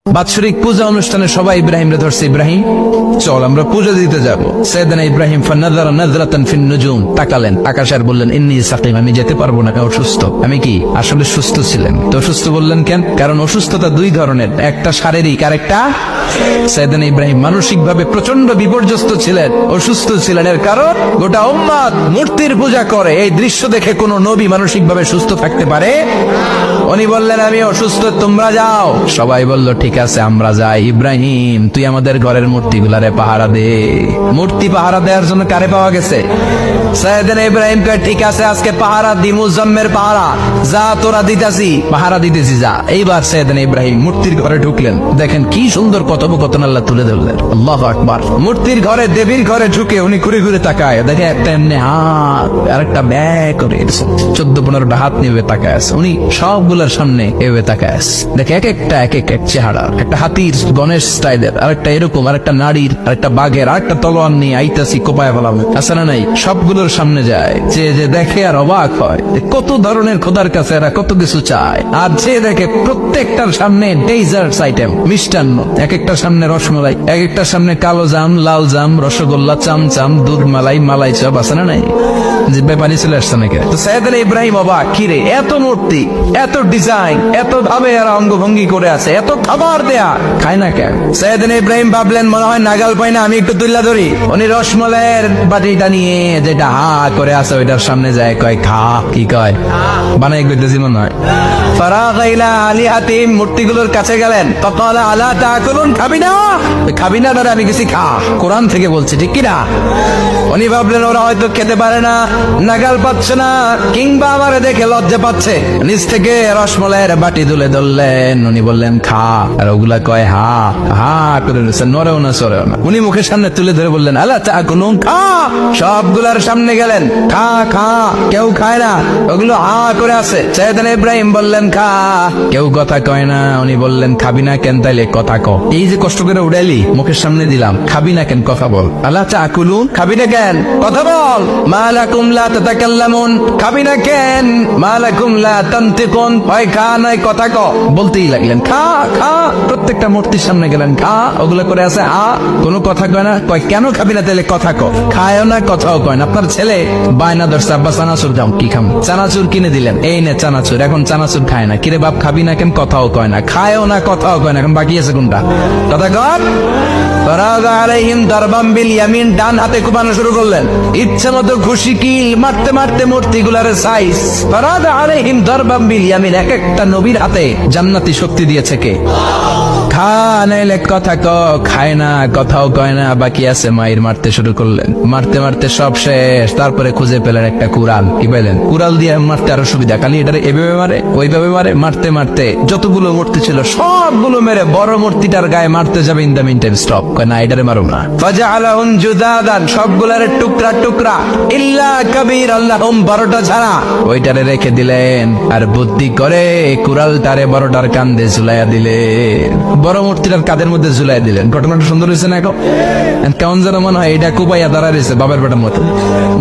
বাৎসরিক পূজা অনুষ্ঠানে সবাই ইব্রাহিমরে ধরছে, ইব্রাহিম চল আমরা পূজা দিতে যাব। সাইয়েদনা ইব্রাহিম ফানাযারা নাযরাতান ফিন নুজুম, তাকালেন আকাশে আর বললেন ইন্নী সাকিম, আমি যেতে পারবো না, আমি অসুস্থ। আমি কি আসলে সুস্থ ছিলেন? তো অসুস্থ বললেন কেন? কারণ অসুস্থতা দুই ধরনের, একটা শারীরিক আর একটা। সাইয়েদনা ইব্রাহিম মানসিকভাবে প্রচন্ড বিপর্যস্ত ছিলেন, অসুস্থ ছিলেন। এর কারণ গোটা উম্মত মূর্তির পূজা করে, এই দৃশ্য দেখে কোন নবী মানসিকভাবে সুস্থ থাকতে পারে? উনি বললেন আমি অসুস্থ, তোমরা যাও। সবাই বলল ঠিক আছে আমরা যাই। ইব্রাহিম তুই আমাদের ঘরের মূর্তিগুলারে পাহারা দে। মূর্তি পাহারা দেওয়ার জন্য কারে পাওয়া গেছে? সাইয়েদনা ইব্রাহিম কয় ঠিক আছে আজকে পাহারা দি, মুজাম্মের পাহারা, যা তোরা দিতাছি, পাহারা দিতেছি যা। এইবার সাইয়েদনা ইব্রাহিম মূর্তির ঘরে ঢুকলেন, দেখেন কি সুন্দর কথোপকথন আল্লাহ তুলে ধরলেন। আল্লাহু আকবার। মূর্তির ঘরে, দেবীর ঘরে ঢুকে উনি ঘুরে ঘুরে তাকায়, দেখে একটা এমনি হাত আর একটা ব্যাগ করে 14-15টা হাত নিয়ে তাকায় আছে। উনি সবগুলোর সামনে এভাবে তাকায় আছে, দেখে এক একটা এক এক চেহারা, একটা হাতির গণেশ স্টাইলের, আরেকটা এরকম, আরেকটা নারীর, আরেকটা বাঘের, আরেকটা তলোয়ার নিয়ে আইতাছি কোপায় ফেলাবে আছে না নাই। সবগুলোর সামনে যায়, যে দেখে আর অবাক হয় কত ধরনের খোদার কাছে এরা কত কিছু চায়। আর যে দেখে প্রত্যেকটার সামনে ডেজার্টস আইটেম, মিষ্টান্ন, এক একটার সামনে রসমালাই, এক একটার সামনে কালো জাম, লাল জাম, রসগোল্লা, চামচাম, দুধ মালাই, মালাই চপ আছে না নাই। জিব্বায় পানি চলে আসছে নাকি? তো সাইয়েদনা ইব্রাহিম অবাক, কিরে এত মূর্তি, এত ডিজাইন, এত ভাবে এরা অঙ্গভঙ্গি করে আছে, এত খাবার দেয়া, খায় না কেন? সাইয়েদনা ইব্রাহিম ভাবলেন মনে হয় নাগাল পাই না, আমি একটু তুল্লা ধরি। উনি রসমালাইয়ের বাটিটা নিয়ে যেটা হা করে আছে ওইটার সামনে যায়, কয় খা। কি কয়? বানাই কইতেছি মনে হয়। ফারাগা ইলা আলিহাতিম, মূর্তিগুলোর কাছে গেলেন, ফাকালা আলা তাকুলুন, খাবি না? খাবি না ধরে আমি কিছু খা, কোরআন থেকে বলছে ঠিক কিনা? উনি ভাবলেন ওরা হয়তো খেতে পারে না, নাগাল পাচ্ছে না, কিংবা আমারে দেখে লজ্জা পাচ্ছে। নিচ থেকে রসমালাইয়ের বাটি তুলে ধরলেন, উনি বললেন খা, আর ওগুলা কয় হা হা করে নিচ্ছে, নড়েও না সরেও না। উনি মুখের সামনে তুলে ধরে বললেন আলা তাকুলুন, খা। সবগুলার সামনে গেলেন, খা খা, কেউ খায় না, ওগুলো হা করে আছে। সাইয়েদনা ইব্রাহিম বললেন খা, কেউ কথা কয় না। উনি বললেন খাবি না কেন? তাইলে কথা ক। এই যে কষ্ট করে উড়াইলি, মুখের সামনে দিলাম, খাবি না কেন? কথা বল। আলা তাকুলুন, খাবি না কেন? কথা বল। মা লাকুম লা তাতাকাল্লামুন, খাবি না কেন? মা লাকুম লা তানতিকুন, হয় খা নাই কথা ক। বলতেই লাগলেন খা খা, প্রত্যেকটা মূর্তির সামনে গেলেন, খা। ওগুলো করে আছে আ, কোনো কথা কয় না। কয় কেন খাবি না? তাইলে কথা ক। খায়ও না, কথাও কয় না। আপনার ছেলে বায়না ধরছে আব্বা চানাচুর দাও, কি খাম? চানাচুর কিনে দিলেন, এই নে চানাচুর। এখন চানাচুর খায় না, কিরে বাপ খাবি না কেন? কথাও কয় না, খায়ও না, কথাও কয় না। এখন বাকি আছে কোনটা? কথা কর। ফারাগা আলাইহিম দারবাম বিল ইয়ামিন, ডান হাতে কুপানো শুরু করলেন, ইচ্ছা মতো খুশি কিল মারতে মারতে মূর্তিগুলার সাইজ। ফারাগা আলাইহিম দারবাম বিল ইয়ামিন, এক একটা নবীর হাতে জান্নাতি শক্তি দিয়েছে কে? খা নাইলে কথা ক। খায় না, কথাও কয় না, বাকি আছে মায়ের। মারতে শুরু করলেন, মারতে মারতে সব শেষ। তারপরে খুঁজে পেলেন একটা কুড়াল। কি পেলেন? কুড়াল দিয়ে মারতে আরো সুবিধা, খালি এটারে এভাবে মারে ওইভাবে মারে। মারতে মারতে যতগুলো মূর্তি ছিল সবগুলো মেরে বড় মূর্তিটার গায়ে মারতে যাবে, in the meantime stop, কয় না এটারে মারো না। ফাজআলাহুম জুদাদান, সবগুলারে টুকরা টুকরা, ইল্লা কাবীর আল্লাহুম, বড়টা ছাড়া ওইটারে রেখে দিলেন। আর বুদ্ধি করে কুড়ালটারে বড়টার কান্দে ঝুলাইয়া দিলেন, বড় মূর্তিটার কাদের মধ্যে ঝুলাই দিলেন। ঘটনাটা সুন্দর হয়েছে না? কেমন যেন মনে হয় এটা কুপাইয়া দাঁড়া রয়েছে বাবার বেটার মতো।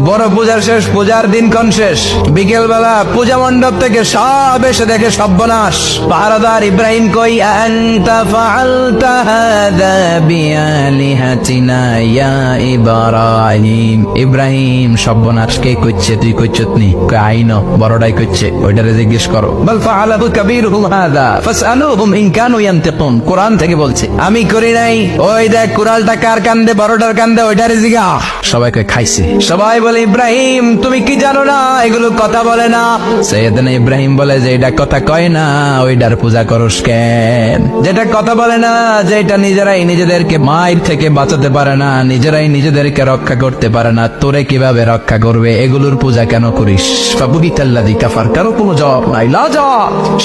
বড় পূজার শেষ, পূজার দিন কোন শেষ? বিকেল বেলা পূজা মণ্ডপ থেকে সব এসে দেখে সর্বনাশ। পাহারাদার ইব্রাহিম কই, আনতা ফাআলতা হাযা বিআলিহাতিনা ইয়া ইব্রাহিম। ইব্রাহিম সর্বনাশ কে কইছে? তুই কইছতনি? কই আইনো বড়টাই কইছে, ওইটারে জিজ্ঞেস করো। বল ফাআলাহু কাবীরুহুম হাযা ফাসআলুহুম ইন কানু ইয়ানতিকুন, কোরআন থেকে বলছে, আমি করি নাই। ওই দেখ কুড়ালটা কার কান্দে, বড়টার কান্দে, ওইটারে জিগা। সবাই কয় খাইছে। সবাই বলে ইব্রাহিম তুমি কি জানো না এগুলো কথা বলে না? সাইয়েদনা ইব্রাহিম বলে যে এটা কথা কয় না, ওইটার পূজা করস কেন? যেটা কথা বলে না, যেটা নিজেরাই নিজেদেরকে মায়ের থেকে বাঁচাতে পারে না, নিজেরাই নিজেদেরকে রক্ষা করতে পারে না, তোরে কিভাবে রক্ষা করবে? এগুলোর পূজা কেন করিস? ফাবুহিতাল্লাযী কাফার, কারো কোনো জবাব নাই, লাজা।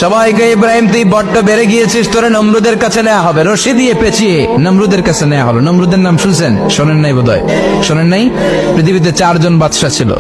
সবাইকে ইব্রাহিম তুই বড্ড বেড়ে গিয়েছিস, তোরে নমরুদের কাছে নেওয়া হবে, রশি দিয়ে পেঁচিয়ে নমরুদের কাছে নেওয়া হলো। নমরুদের নাম শুনছেন? শোনেন নাই বোধহয়। শোনেন নাই? পৃথিবীতে 4 জন বাদশা ছিল।